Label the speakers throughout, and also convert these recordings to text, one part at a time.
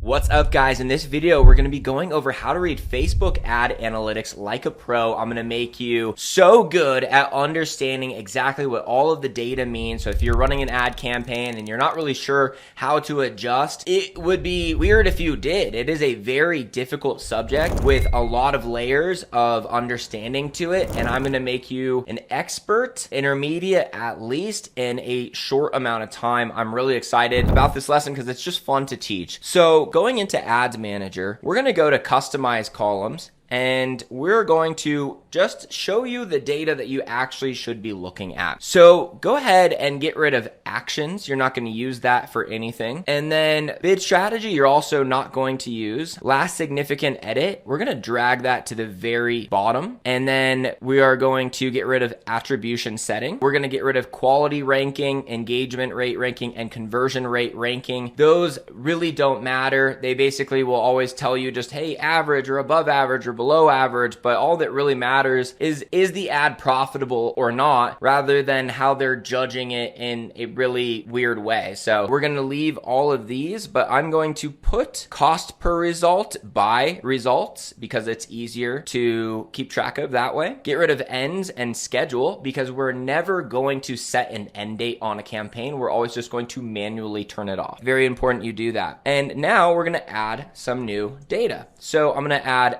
Speaker 1: What's up, guys? In this video, we're going to be going over how to read Facebook ad analytics like a pro. I'm going to make you so good at understanding exactly what all of the data means. So if you're running an ad campaign and you're not really sure how to adjust, it would be weird if you did. It is a very difficult subject with a lot of layers of understanding to it. And I'm going to make you an expert, intermediate at least, in a short amount of time. I'm really excited about this lesson because it's just fun to teach. So going into Ads Manager, we're going to go to Customize Columns, and we're going to just show you the data that you actually should be looking at. So go ahead and get rid of actions. You're not going to use that for anything. And then bid strategy, you're also not going to use. Last significant edit, we're going to drag that to the very bottom. And then we are going to get rid of attribution setting. We're going to get rid of quality ranking, engagement rate ranking, and conversion rate ranking. Those really don't matter. They basically will always tell you just, hey, average or above average or below average, but all that really matters is the ad profitable or not, rather than how they're judging it in a really weird way. So we're going to leave all of these, but I'm going to put cost per result by results because it's easier to keep track of that way. Get rid of ends and schedule because we're never going to set an end date on a campaign. We're always just going to manually turn it off. Very important you do that. And now we're going to add some new data. So I'm going to add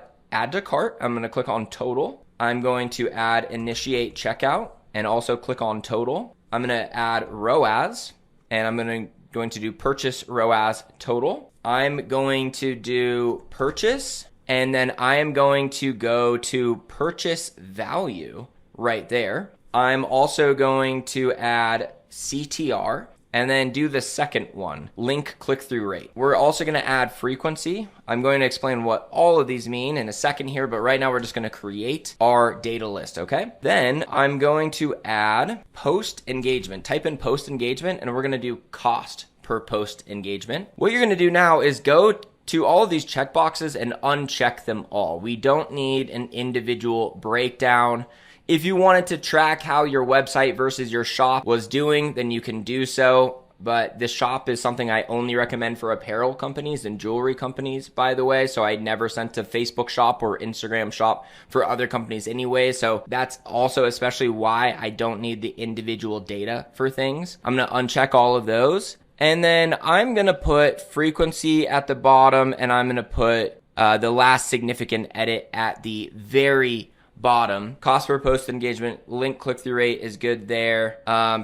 Speaker 1: to cart. I'm going to click on total. I'm going to add initiate checkout and also click on total. I'm going to add ROAS and I'm going to do purchase ROAS total. I'm going to do purchase and then I am going to go to purchase value right there. I'm also going to add CTR and then do the second one, link click-through rate. We're also going to add frequency. I'm going to explain what all of these mean in a second here, but right now we're just going to create our data list, okay? Then I'm going to add post engagement. Type in post engagement, and we're going to do cost per post engagement. What you're going to do now is go to all of these checkboxes and uncheck them all. We don't need an individual breakdown. If you wanted to track how your website versus your shop was doing, then you can do so. But the shop is something I only recommend for apparel companies and jewelry companies, by the way. So I never sent a Facebook shop or Instagram shop for other companies anyway. So that's also especially why I don't need the individual data for things. I'm going to uncheck all of those. And then I'm going to put frequency at the bottom, and I'm going to put the last significant edit at the very bottom. Cost per post engagement, link click-through rate is good there.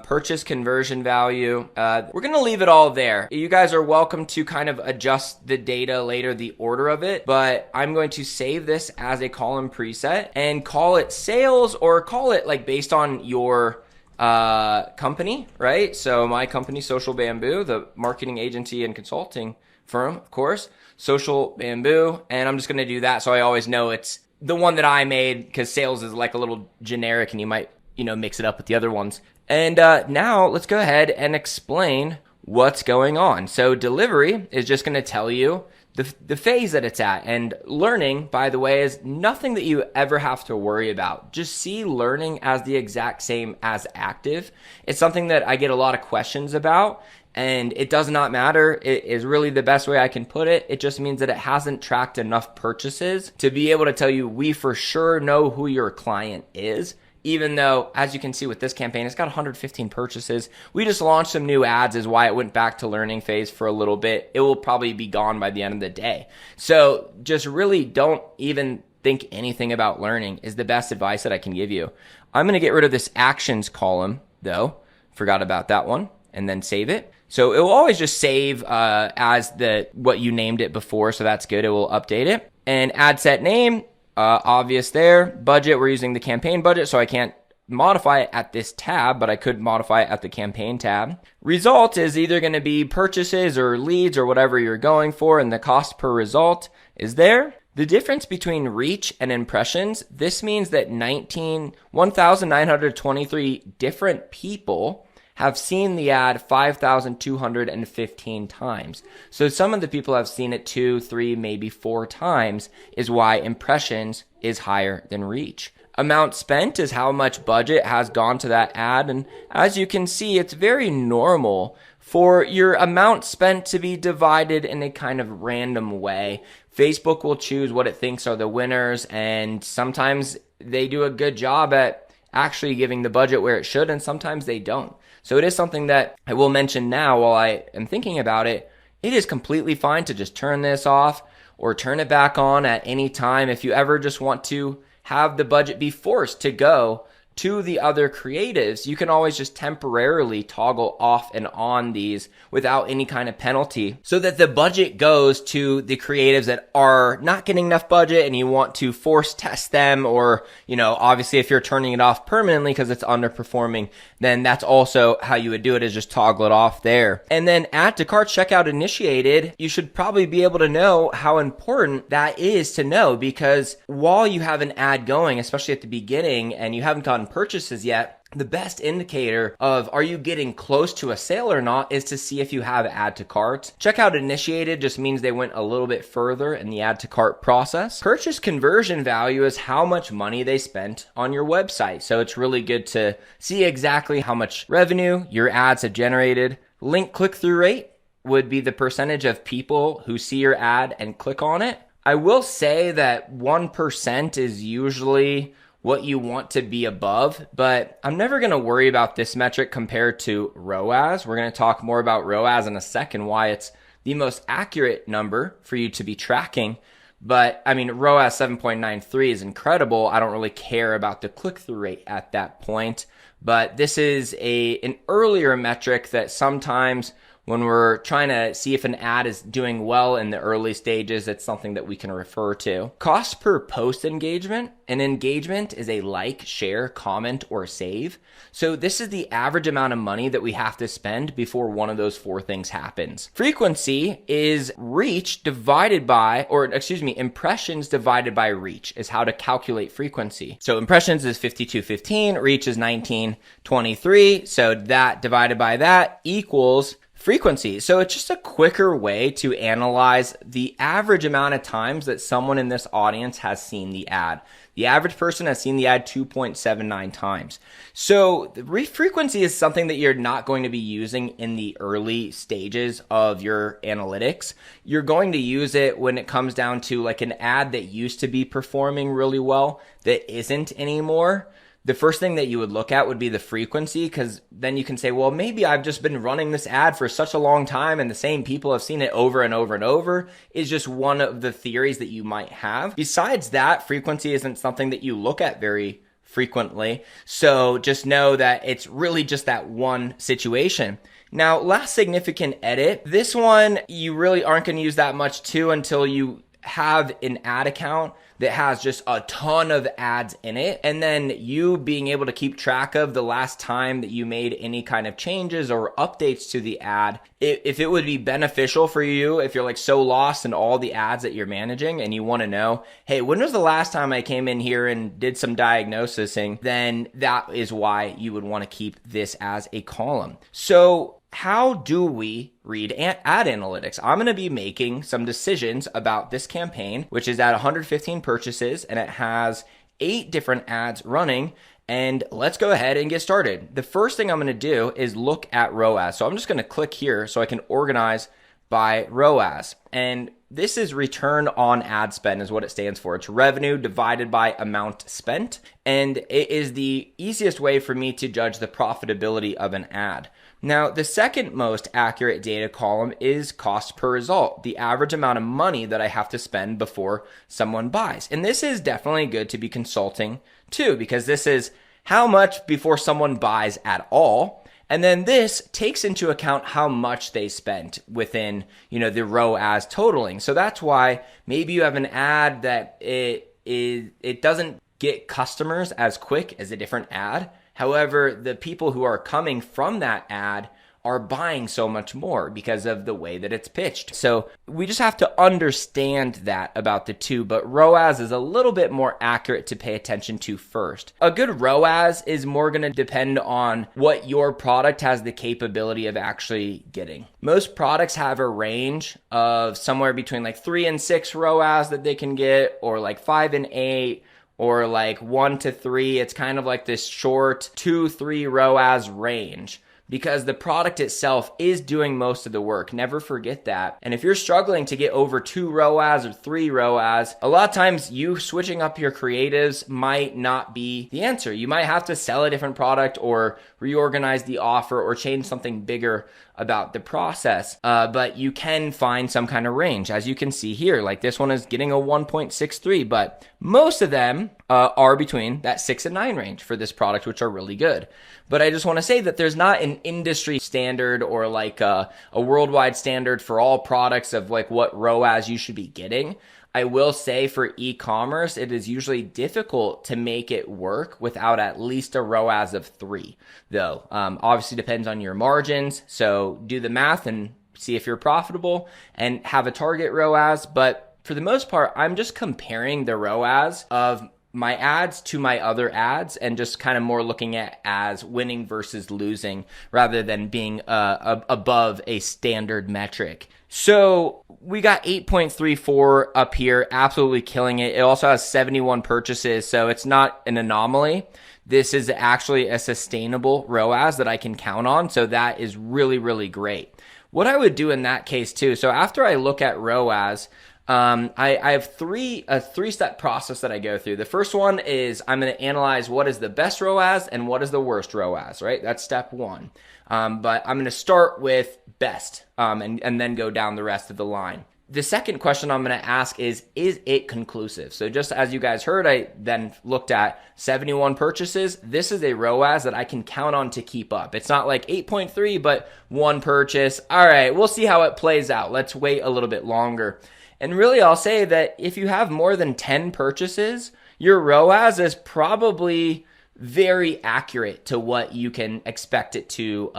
Speaker 1: Purchase conversion value. We're going to leave it all there. You guys are welcome to kind of adjust the data later, the order of it, but I'm going to save this as a column preset and call it sales, or call it like based on your company, right? So my company, Social Bamboo, the marketing agency and consulting firm, of course, Social Bamboo. And I'm just going to do that so I always know it's the one that I made, because sales is like a little generic and you might, mix it up with the other ones. And now let's go ahead and explain what's going on. So delivery is just going to tell you the phase that it's at. And learning, by the way, is nothing that you ever have to worry about. Just see learning as the exact same as active. It's something that I get a lot of questions about. And it does not matter. It is really the best way I can put it. It just means that it hasn't tracked enough purchases to be able to tell you we for sure know who your client is. Even though, as you can see with this campaign, it's got 115 purchases. We just launched some new ads is why it went back to learning phase for a little bit. It will probably be gone by the end of the day. So just really don't even think anything about learning is the best advice that I can give you. I'm going to get rid of this actions column though. Forgot about that one. And then save it. So it will always just save as what you named it before, so that's good. It will update it. And ad set name, obvious there. Budget, we're using the campaign budget, so I can't modify it at this tab, but I could modify it at the campaign tab. Result is either going to be purchases or leads or whatever you're going for, and the cost per result is there. The difference between reach and impressions, this means that 1,923 different people have seen the ad 5,215 times. So some of the people have seen it 2, 3, maybe 4 times is why impressions is higher than reach. Amount spent is how much budget has gone to that ad. And as you can see, it's very normal for your amount spent to be divided in a kind of random way. Facebook will choose what it thinks are the winners, and sometimes they do a good job at actually giving the budget where it should, and sometimes they don't. So it is something that I will mention now while I am thinking about it. It is completely fine to just turn this off or turn it back on at any time if you ever just want to have the budget be forced to go to the other creatives. You can always just temporarily toggle off and on these without any kind of penalty so that the budget goes to the creatives that are not getting enough budget and you want to force test them, or, obviously if you're turning it off permanently because it's underperforming, then that's also how you would do it, is just toggle it off there. And then add to cart checkout initiated, you should probably be able to know how important that is to know, because while you have an ad going, especially at the beginning, and you haven't gotten purchases yet, the best indicator of are you getting close to a sale or not is to see if you have add to cart. Checkout initiated just means they went a little bit further in the add to cart process. Purchase conversion value is how much money they spent on your website. So it's really good to see exactly how much revenue your ads have generated. Link click-through rate would be the percentage of people who see your ad and click on it. I will say that 1% is usually what you want to be above, but I'm never going to worry about this metric compared to ROAS. We're going to talk more about ROAS in a second, why it's the most accurate number for you to be tracking. But I mean, ROAS 7.93 is incredible. I don't really care about the click-through rate at that point, but this is an earlier metric that sometimes when we're trying to see if an ad is doing well in the early stages, it's something that we can refer to. Cost per post engagement. An engagement is a like, share, comment, or save. So this is the average amount of money that we have to spend before one of those four things happens. Frequency is reach divided by, impressions divided by reach is how to calculate frequency. So impressions is 5215, reach is 1923. So that divided by that equals frequency. So it's just a quicker way to analyze the average amount of times that someone in this audience has seen the ad. The average person has seen the ad 2.79 times. So the frequency is something that you're not going to be using in the early stages of your analytics. You're going to use it when it comes down to like an ad that used to be performing really well that isn't anymore. The first thing that you would look at would be the frequency, because then you can say, well, maybe I've just been running this ad for such a long time and the same people have seen it over and over and over, is just one of the theories that you might have. Besides that, frequency isn't something that you look at very frequently. So just know that it's really just that one situation. Now, last significant edit. This one you really aren't going to use that much too until you have an ad account that has just a ton of ads in it, and then you being able to keep track of the last time that you made any kind of changes or updates to the ad. If it would be beneficial for you, if you're like so lost in all the ads that you're managing and you want to know, hey, when was the last time I came in here and did some diagnosing, then that is why you would want to keep this as a column. So how do we read ad analytics? I'm going to be making some decisions about this campaign, which is at 115 purchases, and it has 8 different ads running. And let's go ahead and get started. The first thing I'm going to do is look at ROAS. So I'm just going to click here so I can organize by ROAS. And this is return on ad spend is what it stands for. It's revenue divided by amount spent. And it is the easiest way for me to judge the profitability of an ad. Now, the second most accurate data column is cost per result, the average amount of money that I have to spend before someone buys. And this is definitely good to be consulting too, because this is how much before someone buys at all. And then this takes into account how much they spent within, the ROAS totaling. So that's why maybe you have an ad that it doesn't get customers as quick as a different ad. However, the people who are coming from that ad are buying so much more because of the way that it's pitched. So we just have to understand that about the two, but ROAS is a little bit more accurate to pay attention to first. A good ROAS is more going to depend on what your product has the capability of actually getting. Most products have a range of somewhere between like 3 and 6 ROAS that they can get, or like 5 and 8, or like 1 to 3. It's kind of like this short 2-3 ROAS range. because the product itself is doing most of the work. Never forget that. And if you're struggling to get over 2 ROAS or 3 ROAS, a lot of times you switching up your creatives might not be the answer. You might have to sell a different product or reorganize the offer or change something bigger about the process. But you can find some kind of range. As you can see here, like this one is getting a 1.63, but most of them are between that 6 and 9 range for this product, which are really good. But I just want to say that there's not an industry standard or like a worldwide standard for all products of like what ROAS you should be getting. I will say for e-commerce, it is usually difficult to make it work without at least a ROAS of 3, though. Obviously depends on your margins. So do the math and see if you're profitable and have a target ROAS. But for the most part, I'm just comparing the ROAS of my ads to my other ads and just kind of more looking at as winning versus losing rather than being above a standard metric. So we got 8.34 up here, absolutely killing it. It also has 71 purchases, so it's not an anomaly. This is actually a sustainable ROAS that I can count on, so that is really, really great. What I would do in that case too, so after I look at ROAS, I have a three-step process that I go through. The first one is I'm going to analyze what is the best ROAS and what is the worst ROAS, right? That's step one. But I'm going to start with best and then go down the rest of the line. The second question I'm going to ask is it conclusive? So just as you guys heard, I then looked at 71 purchases. This is a ROAS that I can count on to keep up. It's not like 8.3, but 1 purchase. All right, we'll see how it plays out. Let's wait a little bit longer. And really, I'll say that if you have more than 10 purchases, your ROAS is probably very accurate to what you can expect it to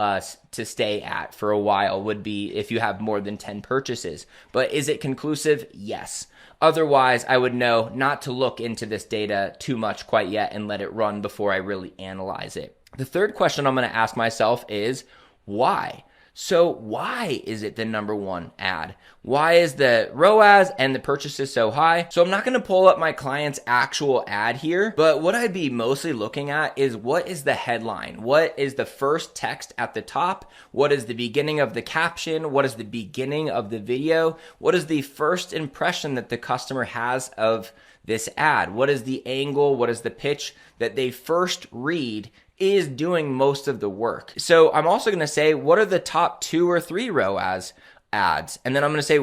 Speaker 1: stay at for a while would be if you have more than 10 purchases. But is it conclusive? Yes. Otherwise, I would know not to look into this data too much quite yet and let it run before I really analyze it. The third question I'm going to ask myself is why? So why is it the number 1 ad? Why is the ROAS and the purchases so high? So I'm not going to pull up my client's actual ad here, but what I'd be mostly looking at is what is the headline? What is the first text at the top? What is the beginning of the caption? What is the beginning of the video? What is the first impression that the customer has of this ad? What is the angle? What is the pitch that they first read is doing most of the work. So I'm also going to say, what are the top 2 or 3 ROAS ads? And then I'm going to say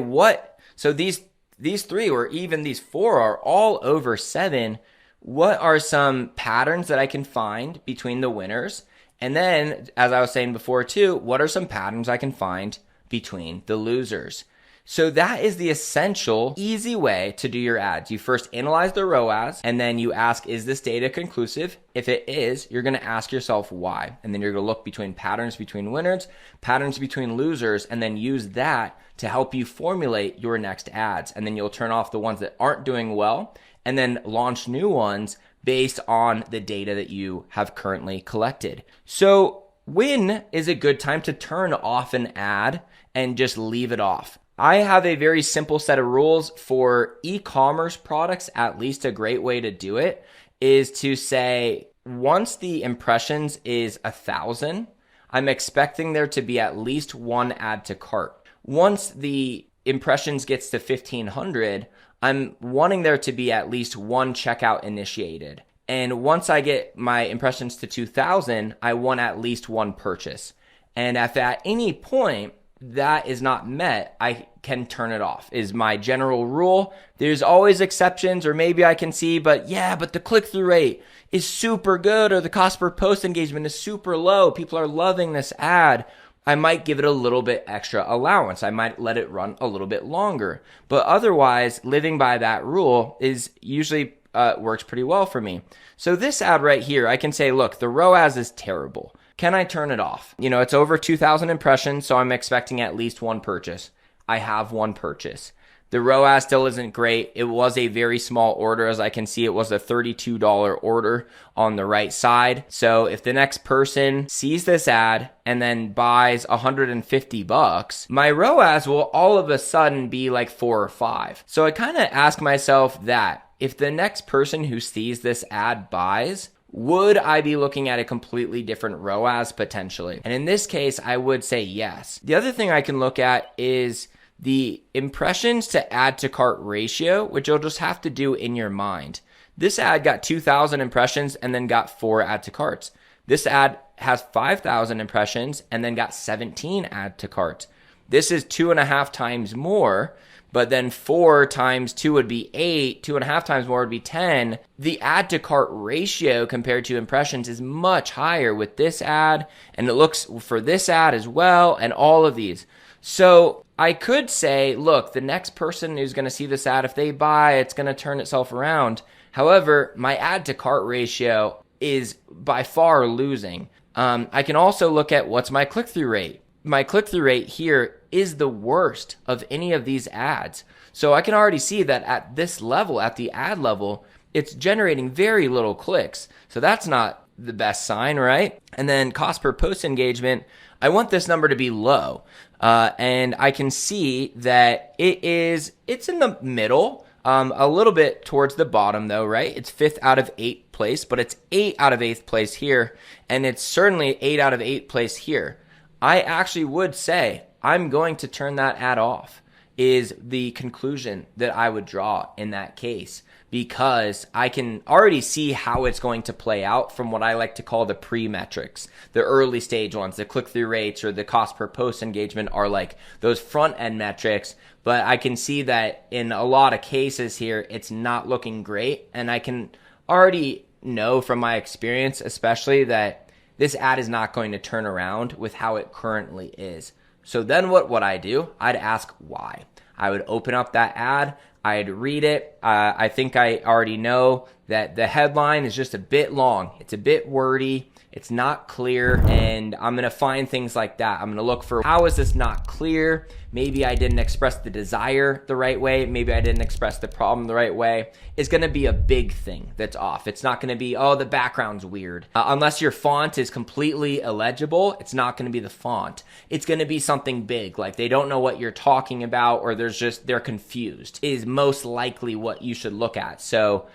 Speaker 1: so these 3 or even these 4 are all over 7. What are some patterns that I can find between the winners? And then, as I was saying before too, what are some patterns I can find between the losers? So that is the essential, easy way to do your ads. You first analyze the ROAS, and then you ask, is this data conclusive? If it is, you're going to ask yourself why. And then you're going to look between patterns between winners, patterns between losers, and then use that to help you formulate your next ads. And then you'll turn off the ones that aren't doing well, and then launch new ones based on the data that you have currently collected. So when is a good time to turn off an ad and just leave it off? I have a very simple set of rules for e-commerce products. At least a great way to do it is to say once the impressions is 1,000, I'm expecting there to be at least 1 add to cart. Once the impressions gets to 1,500, I'm wanting there to be at least 1 checkout initiated. And once I get my impressions to 2,000, I want at least 1 purchase. And if at any point that is not met, I can turn it off, is my general rule. There's always exceptions, or maybe I can see, but the click-through rate is super good, or the cost per post engagement is super low. People are loving this ad. I might give it a little bit extra allowance. I might let it run a little bit longer. But otherwise, living by that rule is usually works pretty well for me. So this ad right here, I can say, look, the ROAS is terrible. Can I turn it off? It's over 2,000 impressions, so I'm expecting at least 1 purchase. I have 1 purchase. The ROAS still isn't great. It was a very small order. As I can see, it was a $32 order on the right side. So if the next person sees this ad and then buys $150, my ROAS will all of a sudden be like 4 or 5. So I kind of ask myself that if the next person who sees this ad buys, Would I be looking at a completely different ROAS potentially? And in this case, I would say yes. The other thing I can look at is the impressions to add to cart ratio, which you'll just have to do in your mind. This ad got 2,000 impressions and then got 4 add to carts. This ad has 5,000 impressions and then got 17 add to carts. This is 2.5 times more, but then 4 times 2 would be 8, 2.5 times more would be 10. The add to cart ratio compared to impressions is much higher with this ad, and it looks for this ad as well, and all of these. So I could say, look, the next person who's going to see this ad, if they buy, it's going to turn itself around. However, my add to cart ratio is by far losing. I can also look at what's my click-through rate. My click-through rate here is the worst of any of these ads. So I can already see that at this level, at the ad level, it's generating very little clicks. So that's not the best sign, right? And then cost per post engagement, I want this number to be low. And I can see that it's in the middle, a little bit towards the bottom though, right? It's 5th out of 8th place, but it's 8 out of 8th place here. And it's certainly 8 out of 8th place here. I actually would say I'm going to turn that ad off is the conclusion that I would draw in that case, because I can already see how it's going to play out from what I like to call the pre-metrics. The early stage ones, the click-through rates or the cost per post engagement are like those front-end metrics, but I can see that in a lot of cases here, it's not looking great, and I can already know from my experience especially that this ad is not going to turn around with how it currently is. So then what would I do? I'd ask why. I would open up that ad. I'd read it. I think I already know that the headline is just a bit long. It's a bit wordy. It's not clear, and I'm going to find things like that. I'm going to look for, how is this not clear? Maybe I didn't express the desire the right way. Maybe I didn't express the problem the right way. It's going to be a big thing that's off. It's not going to be, oh, the background's weird. Unless your font is completely illegible, it's not going to be the font. It's going to be something big, like they don't know what you're talking about, or they're confused, is most likely what you should look at. So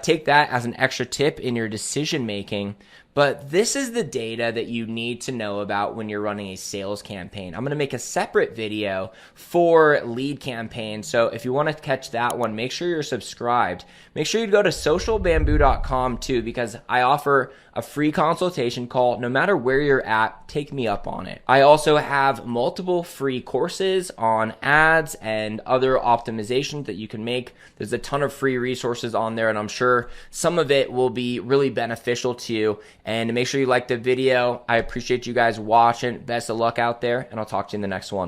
Speaker 1: take that as an extra tip in your decision making. But this is the data that you need to know about when you're running a sales campaign. I'm going to make a separate video for lead campaigns. So if you want to catch that one, make sure you're subscribed. Make sure you go to socialbamboo.com too, because I offer a free consultation call. No matter where you're at, take me up on it. I also have multiple free courses on ads and other optimizations that you can make. There's a ton of free resources on there, and I'm sure some of it will be really beneficial to you. And make sure you like the video. I appreciate you guys watching. Best of luck out there, and I'll talk to you in the next one.